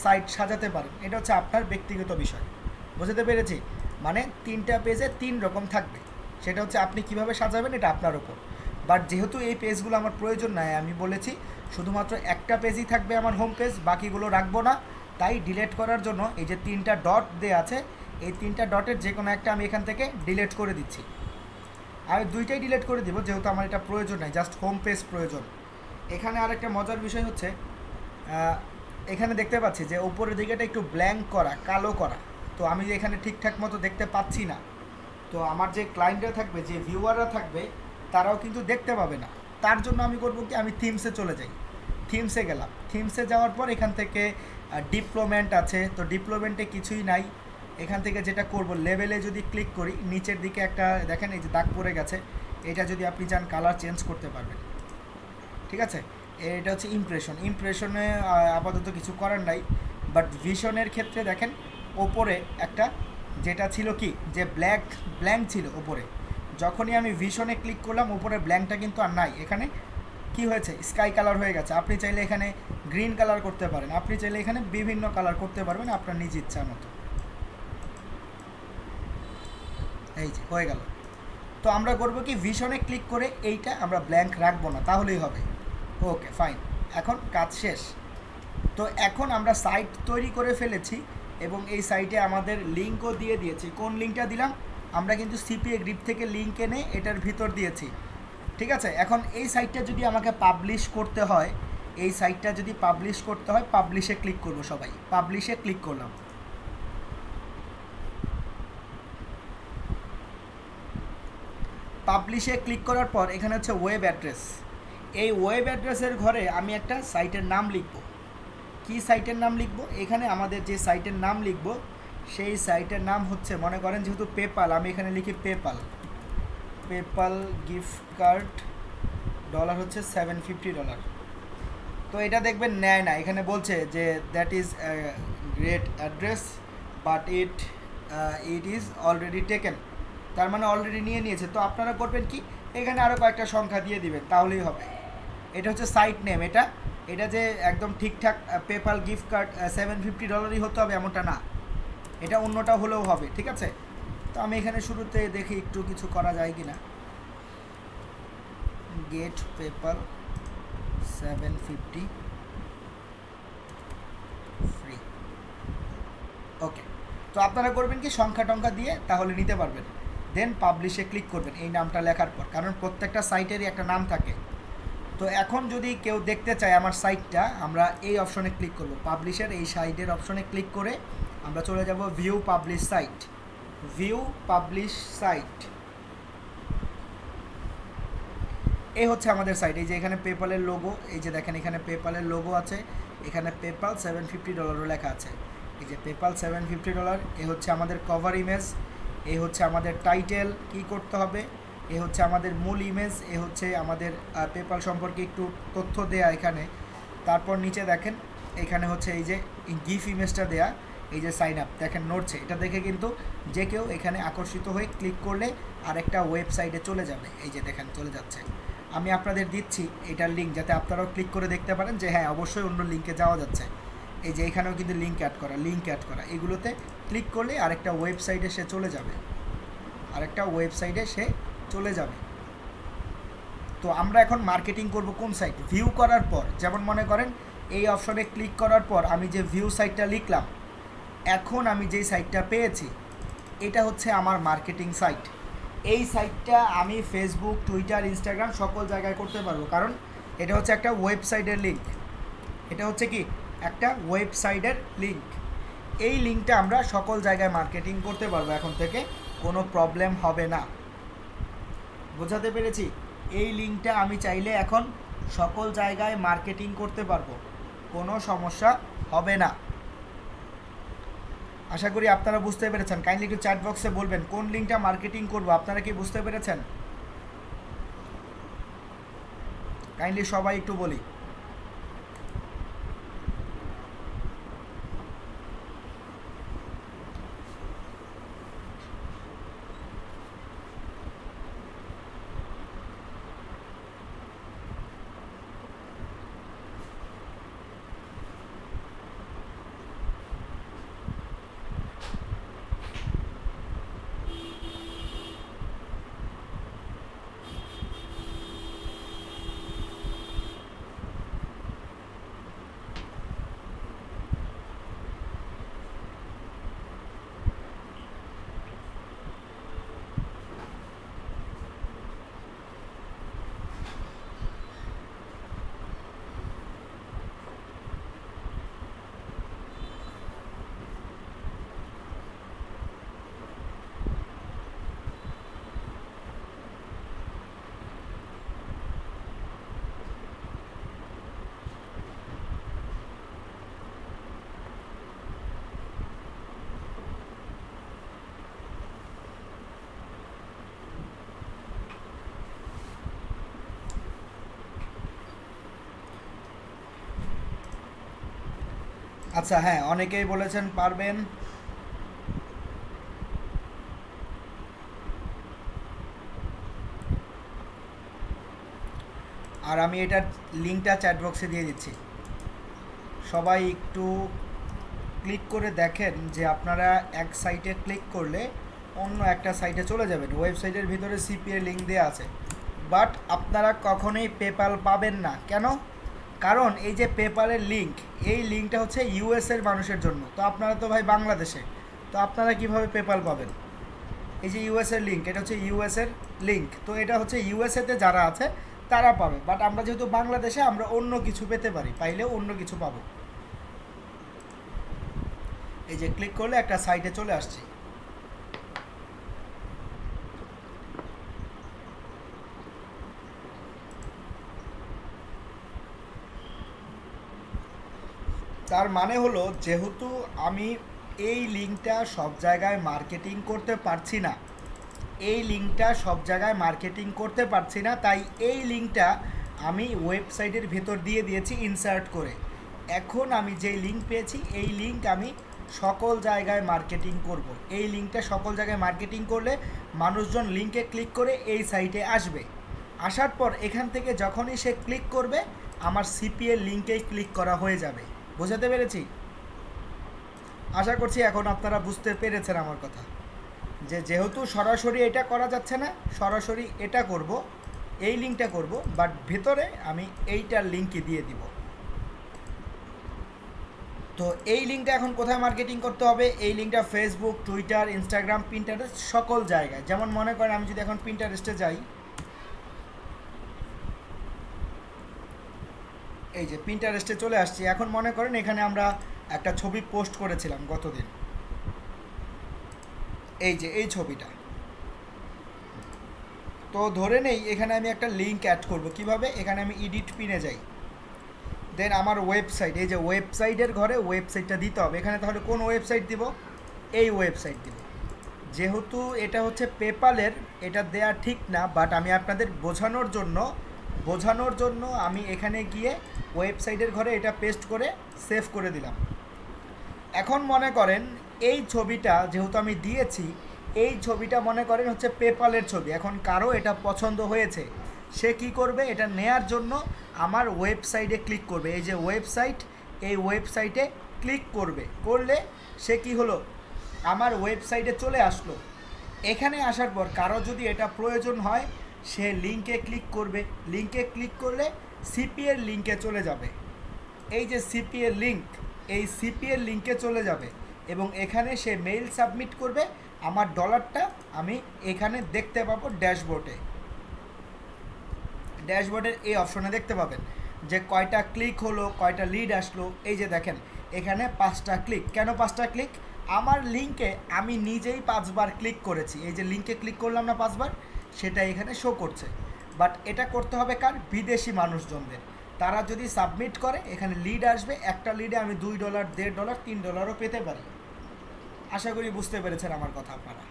সাইট সাজাতে পারেন, এটা হচ্ছে আপনার ব্যক্তিগত বিষয়। বুঝতে পেরেছি, মানে তিনটা পেজে তিন রকম থাকবে, সেটা হচ্ছে আপনি কিভাবে সাজাবেন এটা আপনার ওপর। বাট যেহেতু এই পেজগুলো আমার প্রয়োজন নাই, আমি বলেছি শুধুমাত্র একটা পেজই থাকবে আমার হোম পেজ, বাকিগুলো রাখবো না। তাই ডিলিট করার জন্য এই যে তিনটা ডট দেওয়া আছে, এই তিনটা ডটের যে কোনো একটা আমি এখান থেকে ডিলিট করে দিচ্ছি। আমি দুইটাই ডিলিট করে দিব যেহেতু আমার এটা প্রয়োজন নাই, জাস্ট হোম পেজ প্রয়োজন। এখানে আরেকটা মজার বিষয় হচ্ছে, এখানে দেখতে পাচ্ছি যে উপরের দিকেটা একটু ব্ল্যাঙ্ক করা, কালো করা। তো আমি এখানে ঠিকঠাক মতো দেখতে পাচ্ছি না, তো আমার যে ক্লায়েন্টরা থাকবে, যে ভিউয়াররা থাকবে, তারাও কিন্তু দেখতে পাবে না। তার জন্য আমি করব কি, আমি থিমসে চলে যাই। থিমসে গেলাম, থিমসে যাওয়ার পর এখান থেকে ডিপ্লোমেন্ট আছে, তো ডিপ্লোমেন্টে কিছুই নাই। এখান থেকে যেটা করব, লেভেলে যদি ক্লিক করি নিচের দিকে একটা দেখেন এই যে দাগ পড়ে গেছে, এটা যদি আপনি চান কালার চেঞ্জ করতে পারবেন। ঠিক আছে, এটা হচ্ছে ইমপ্রেশনে আপাতত কিছু করার নাই। বাট ভিশনের ক্ষেত্রে দেখেন ওপরে একটা যেটা ছিল কি, যে ব্ল্যাঙ্ক ছিল ওপরে, যখনই আমি ভিশনে ক্লিক করলাম ওপরে ব্ল্যাঙ্কটা কিন্তু আর নাই, এখানে কি হয়েছে, স্কাই কালার হয়ে গেছে। আপনি চাইলে এখানে গ্রিন কালার করতে পারেন, আপনি চাইলে এখানে বিভিন্ন কালার করতে পারবেন আপনার নিজ ইচ্ছা মতো। এই যে হয়ে গেল। তো আমরা করব কি, ভিশনে ক্লিক করে এইটা আমরা ব্ল্যাঙ্ক রাখবো না, তাহলেই হবে। ওকে ফাইন, এখন কাজ শেষ। তো এখন আমরা সাইট তৈরি করে ফেলেছি এবং এই সাইটে আমাদের লিঙ্কও দিয়ে দিয়েছি। কোন লিঙ্কটা দিলাম, আমরা কিন্তু সিপিএ গ্রিপ থেকে লিঙ্ক এনে এটার ভিতর দিয়েছি। ঠিক আছে, এখন এই সাইটটা যদি আমাকে পাবলিশ করতে হয়, পাবলিশে ক্লিক করব। সবাই পাবলিশে ক্লিক করলাম। পাবলিশে ক্লিক করার পর এখানে হচ্ছে ওয়েব অ্যাড্রেস। এই ওয়েব অ্যাড্রেসের ঘরে আমি একটা সাইটের নাম লিখব। কি সাইটের নাম লিখব, এখানে আমাদের যে সাইটের নাম লিখব সেই সাইটের নাম হচ্ছে, মনে করেন যেহেতু পেপাল, আমি এখানে লিখি পেপাল গিফট কার্ড, ডলার হচ্ছে $750। তো এটা দেখবেন নেয় না, এখানে বলছে যে that is great address but it is already taken, তার মানে অলরেডি নিয়েছে। তো আপনারা করবেন কি, এখানে আরও কয়েকটা সংখ্যা দিয়ে দিবেন, তাহলেই হবে। এটা হচ্ছে সাইট নেম, এটা যে একদম ঠিকঠাক পেপাল গিফট কার্ড $750 হতে হবে এমনটা না, এটা অন্যটা হলেও হবে। ঠিক আছে, তো আমি এখানে শুরুতে দেখি একটু কিছু করা যায় কি না। Gate PayPal 750 free. ওকে, তো আপনারা করবেন কি সংখ্যা টংখ্যা দিয়ে তাহলে নিতে পারবেন। দেন পাবলিশে ক্লিক করবেন এই নামটা লেখার পর, কারণ প্রত্যেকটা সাইটেরই একটা নাম থাকে। তো এখন যদি কেউ দেখতে চায় আমার সাইটটা, আমরা এই অপশনে ক্লিক করব, পাবলিশের এই সাইটের অপশনে ক্লিক করে আমরা চলে যাব view publish site. View publish site, এই হচ্ছে আমাদের সাইট। এই যে এখানে পেপালের লোগো, এই যে দেখেন এখানে পেপালের লোগো আছে, এখানে পেপাল $750 লেখা আছে। এই যে পেপাল $750, এ হচ্ছে আমাদের কভার ইমেজ, এই হচ্ছে আমাদের টাইটেল, কি করতে হবে, এ হচ্ছে আমাদের মূল ইমেজ, এ হচ্ছে আমাদের পেপাল সম্পর্কে একটু তথ্য দেয়া এখানে। তারপর নিচে দেখেন এখানে হচ্ছে এই যে গিফ ইমেজটা দেয়া, এই যে সাইন আপ দেখেন নড়ছে, এটা দেখে কিন্তু যে কেউ এখানে আকর্ষিত হয়ে ক্লিক করলে আরেকটা ওয়েবসাইটে চলে যাবে। এই যে দেখেন চলে যাচ্ছে। আমি আপনাদের দিচ্ছি এটার লিঙ্ক, যাতে আপনারাও ক্লিক করে দেখতে পারেন যে হ্যাঁ অবশ্যই অন্য লিঙ্কে যাওয়া যাচ্ছে। এই যে এখানেও কিন্তু লিঙ্ক অ্যাড করা, এগুলোতে ক্লিক করলে আরেকটা ওয়েবসাইটে সে চলে যাবে, তো আমরা এখন মার্কেটিং করব কোন সাইট? ভিউ করার পর, যেমন মনে করেন এই অপশনে ক্লিক করার পর আমি যে ভিউ সাইটটা লিখলাম, এখন আমি যেই সাইটটা পেয়েছি এটা হচ্ছে আমার মার্কেটিং সাইট। এই সাইটটা আমি ফেসবুক, টুইটার, ইনস্টাগ্রাম সকল জায়গায় করতে পারবো, কারণ এটা হচ্ছে একটা ওয়েবসাইটের লিঙ্ক। এটা হচ্ছে কি একটা ওয়েবসাইটের লিঙ্ক। এই লিঙ্কটা আমরা সকল জায়গায় মার্কেটিং করতে পারবো, এখন থেকে কোনো প্রবলেম হবে না। বোঝাতে পেরেছি? এই লিঙ্কটা আমি চাইলে এখন সকল জায়গায় মার্কেটিং করতে পারবো, কোনো সমস্যা হবে না। আশা করি আপনারা বুঝতে পেরেছেন। কাইন্ডলি একটু চ্যাট বক্সে বলবেন কোন লিঙ্কটা মার্কেটিং করব, আপনারা কি বুঝতে পেরেছেন? কাইন্ডলি সবাই একটু বলি। আচ্ছা হ্যাঁ, অনেকেই বলেছেন পারবেন। আর আমি এটার লিঙ্কটা চ্যাট বক্সে দিয়ে দিচ্ছি, সবাই একটু ক্লিক করে দেখেন যে আপনারা এক সাইটে ক্লিক করলে অন্য একটা সাইটে চলে যাবেন। ওয়েবসাইটের ভিতরে সিপিএ লিঙ্ক দেওয়া আছে, বাট আপনারা কখনোই পেপাল পাবেন না। কেন? কারণ এই যে পেপালের লিঙ্ক, এই লিঙ্কটা হচ্ছে ইউএসের মানুষের জন্য। তো আপনারা তো ভাই বাংলাদেশে, তো আপনারা কিভাবে পেপাল পাবেন? এই যে ইউএসের লিঙ্ক, এটা হচ্ছে ইউএসের লিঙ্ক, তো এটা হচ্ছে ইউএসএতে যারা আছে তারা পাবে। বাট আমরা যেহেতু বাংলাদেশে, আমরা অন্য কিছু পেতে পারি, পাইলেও অন্য কিছু পাবো। এই যে ক্লিক করলে একটা সাইটে চলে আসছে। তার মানে হলো, যেহেতু আমি এই লিঙ্কটা সব জায়গায় মার্কেটিং করতে পারছি না, তাই এই লিঙ্কটা আমি ওয়েবসাইটের ভেতর দিয়ে দিয়েছি ইনসার্ট করে। এখন আমি যেই লিঙ্ক পেয়েছি, এই লিঙ্ক আমি সকল জায়গায় মার্কেটিং করব। এই লিঙ্কটা সকল জায়গায় মার্কেটিং করলে মানুষজন লিঙ্কে ক্লিক করে এই সাইটে আসবে। আসার পর এখান থেকে যখনই সে ক্লিক করবে, আমার সিপিএ লিঙ্কেই ক্লিক করা হয়ে যাবে। বোঝাতে পেরেছি? আশা করছি এখন আপনারা বুঝতে পেরেছেন আমার কথা, যে যেহেতু সরাসরি এটা করা যাচ্ছে না, সরাসরি এটা করব, এই লিঙ্কটা করব, বাট ভেতরে আমি এইটার লিঙ্কই দিয়ে দিব। তো এই লিঙ্কটা এখন কোথায় মার্কেটিং করতে হবে? এই লিঙ্কটা ফেসবুক, টুইটার, ইনস্টাগ্রাম, পিন্টারেস্ট সকল জায়গায়। যেমন মনে করেন আমি যদি এখন পিন্টারেস্টে যাই, এই যে পিন্টারেস্টে চলে আসছি। এখন মনে করেন এখানে আমরা একটা ছবি পোস্ট করেছিলাম গতদিন, এই যে এই ছবিটা। তো ধরে নেই এখানে আমি একটা লিঙ্ক অ্যাড করব। কিভাবে? এখানে আমি এডিট পিনে যাই, দেন আমার ওয়েবসাইট, এই যে ওয়েবসাইটের ঘরে ওয়েবসাইটটা দিতে হবে। এখানে তাহলে কোন ওয়েবসাইট দিব? এই ওয়েবসাইট দিব। যেহেতু এটা হচ্ছে পেপালের, এটা দেয়া ঠিক না, বাট আমি আপনাদের বোঝানোর জন্য আমি এখানে গিয়ে ওয়েবসাইটের ঘরে এটা পেস্ট করে সেভ করে দিলাম। এখন মনে করেন এই ছবিটা যেহেতু আমি দিয়েছি, এই ছবিটা মনে করেন হচ্ছে পেপালের ছবি। এখন কারো এটা পছন্দ হয়েছে, সে কি করবে? এটা নেয়ার জন্য আমার ওয়েবসাইটে ক্লিক করবে। এই যে ওয়েবসাইট, এই ওয়েবসাইটে ক্লিক করবে। করলে সে কি হলো? আমার ওয়েবসাইটে চলে আসলো। এখানে আসার পর কারো যদি এটা প্রয়োজন হয়, সে লিঙ্কে ক্লিক করবে। লিঙ্কে ক্লিক করলে সিপিএর লিঙ্কে চলে যাবে। এই যে সিপিএর লিঙ্ক, এই সিপিএর লিঙ্কে চলে যাবে এবং এখানে সে মেইল সাবমিট করবে। আমার ডলারটা আমি এখানে দেখতে পাবো ড্যাশবোর্ডের এই অপশনে দেখতে পাবেন যে কয়টা ক্লিক হলো, কয়টা লিড আসলো। এই যে দেখেন এখানে 5টা ক্লিক। কেন 5টা ক্লিক? আমার লিঙ্কে আমি নিজেই 5বার ক্লিক করেছি। এই যে লিঙ্কে ক্লিক করলাম না 5বার, সেটা এখানে শো করছে। বাট এটা করতে হবে কার? বিদেশি মানুষজনদের। তারা যদি সাবমিট করে এখানে লিড আসবে। একটা লিডে আমি $2, $1.5, $3ও পেতে পারি। আশা করি বুঝতে পেরেছেন আমার কথা আপনারা।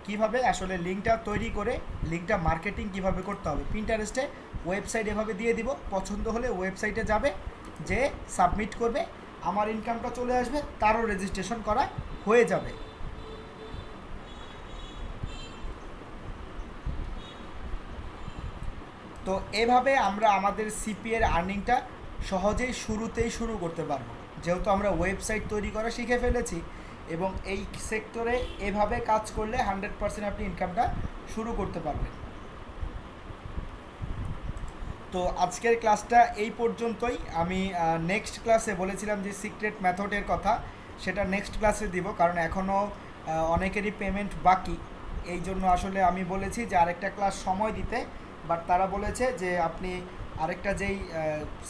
কিভাবে আসলে লিঙ্কটা তৈরি করে লিঙ্কটা মার্কেটিং কিভাবে করতে হবে। পিন্টারেস্টে ওয়েবসাইট এভাবে দিয়ে দিব, পছন্দ হলে ওয়েবসাইটে যাবে, যে সাবমিট করবে, আমার ইনকামটা চলে আসবে, তারও রেজিস্ট্রেশন করা হয়ে যাবে। তো এভাবে আমরা আমাদের সিপিএর আর্নিংটা সহজেই শুরুতেই শুরু করতে পারবো, যেহেতু আমরা ওয়েবসাইট তৈরি করা শিখে ফেলেছি। এবং এই সেক্টরে এভাবে কাজ করলে 100% আপনি ইনকামটা শুরু করতে পারবেন। তো আজকের ক্লাসটা এই পর্যন্তই। আমি নেক্সট ক্লাসে বলেছিলাম যে সিক্রেট মেথডের কথা, সেটা নেক্সট ক্লাসে দিব, কারণ এখনও অনেকেরই পেমেন্ট বাকি। এই জন্য আসলে আমি বলেছি যে আরেকটা ক্লাস সময় দিতে, বাট তারা বলেছে যে আপনি আরেকটা যেই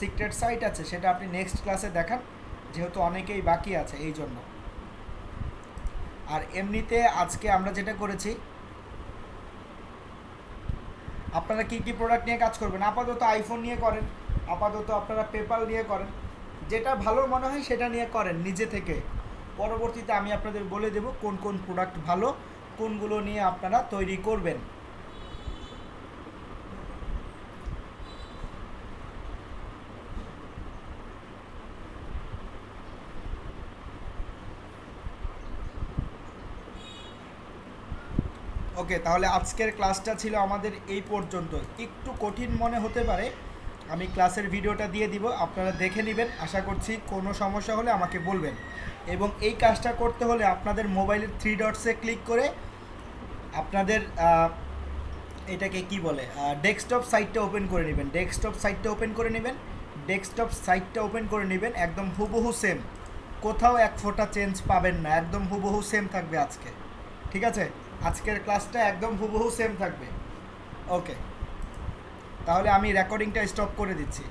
সিক্রেট সাইট আছে সেটা আপনি নেক্সট ক্লাসে দেখান, যেহেতু অনেকেই বাকি আছে এই জন্য। আর এমনিতে আজকে আমরা যেটা করেছি, আপনারা কি কি প্রোডাক্ট নিয়ে কাজ করবেন? আপাতত আইফোন নিয়ে করেন, আপাতত আপনারা পেপাল নিয়ে করেন, যেটা ভালো মনে হয় সেটা নিয়ে করেন নিজে থেকে। পরবর্তীতে আমি আপনাদের বলে দেব কোন কোন প্রোডাক্ট ভালো, কোনগুলো নিয়ে আপনারা তৈরি করবেন। ওকে, তাহলে আজকের ক্লাসটা ছিল আমাদের এই পর্যন্ত। একটু কঠিন মনে হতে পারে, আমি ক্লাসের ভিডিওটা দিয়ে দিব, আপনারা দেখে নেবেন। আশা করছি কোনো সমস্যা হলে আমাকে বলবেন। এবং এই কাজটা করতে হলে আপনাদের মোবাইলের 3 ডটসে ক্লিক করে আপনাদের এটাকে কি বলে, ডেস্কটপ সাইটটা ওপেন করে নেবেন। ডেস্কটপ সাইটটা ওপেন করে নেবেন। একদম হুবহু সেম, কোথাও এক ফোঁটা চেঞ্জ পাবেন না, একদম হুবহু সেম থাকবে আজকে। ঠিক আছে, আজকের ক্লাসটা একদম হুবহু সেম থাকবে। ওকে, তাহলে আমি রেকর্ডিংটা স্টপ করে দিচ্ছি।